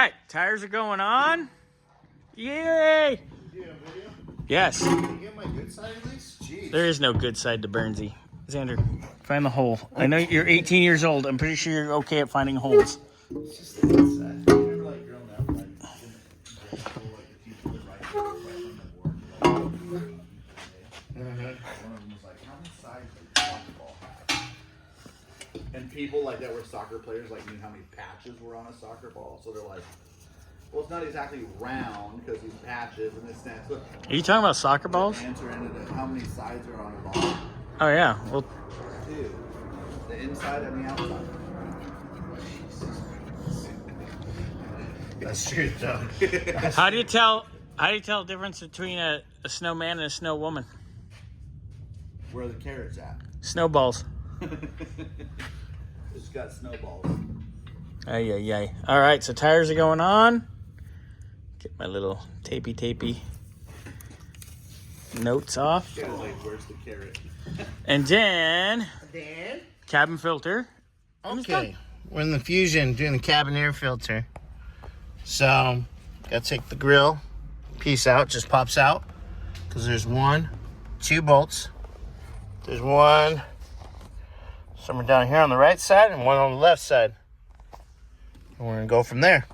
right, tires are going on. Yay! Yes. Can you get my good side at least? Jeez. There is no good side to Burnsy. Xander, find the hole. I know you're 18 years old. I'm pretty sure you're okay at finding holes. It's just the good side. I remember like growing up, like in school, like the teacher would write on the board. Like, one of them was like, how many sides does a soccer ball have? And people like that were soccer players like knew how many patches were on a soccer ball. So they're like, well, it's not exactly round because these patches and this stands. So Are you talking about soccer balls? answer into the, how many sides are on a ball. Oh, yeah. Well, Two. The inside and the outside. That's true, though. how do you tell the difference between a snowman and a snow woman? Where are the carrots at? Snowballs. It's got snowballs. Ay, ay, ay. All right, so tires are going on. Get my little tapey notes off. Yeah, like, where's the carrot? And then, Then, cabin filter. okay, we're in the Fusion doing the cabin air filter. So, gotta take the grill piece out, just pops out. Because there's two bolts. There's one somewhere down here on the right side and one on the left side. And we're gonna go from there.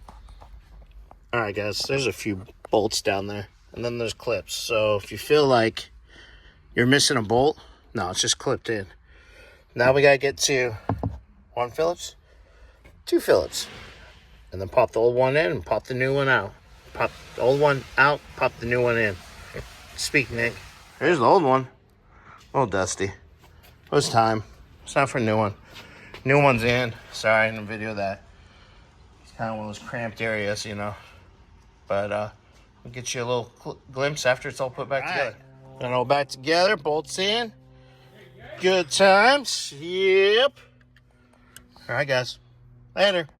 All right, guys, there's a few bolts down there. And then there's clips. So if you feel like you're missing a bolt, no, it's just clipped in. Now we gotta get to one Phillips, two Phillips. And then pop the old one in and pop the new one out. Pop the old one out, pop the new one in. Speak, Nick. Here's the old one. A little dusty. It was time. It's time for a new one. New one's in. Sorry, I didn't video that. It's kind of one of those cramped areas, you know. But we'll get you a little glimpse after it's all put back together. And all back together, bolts in. Good times. Yep. All right, guys. Later.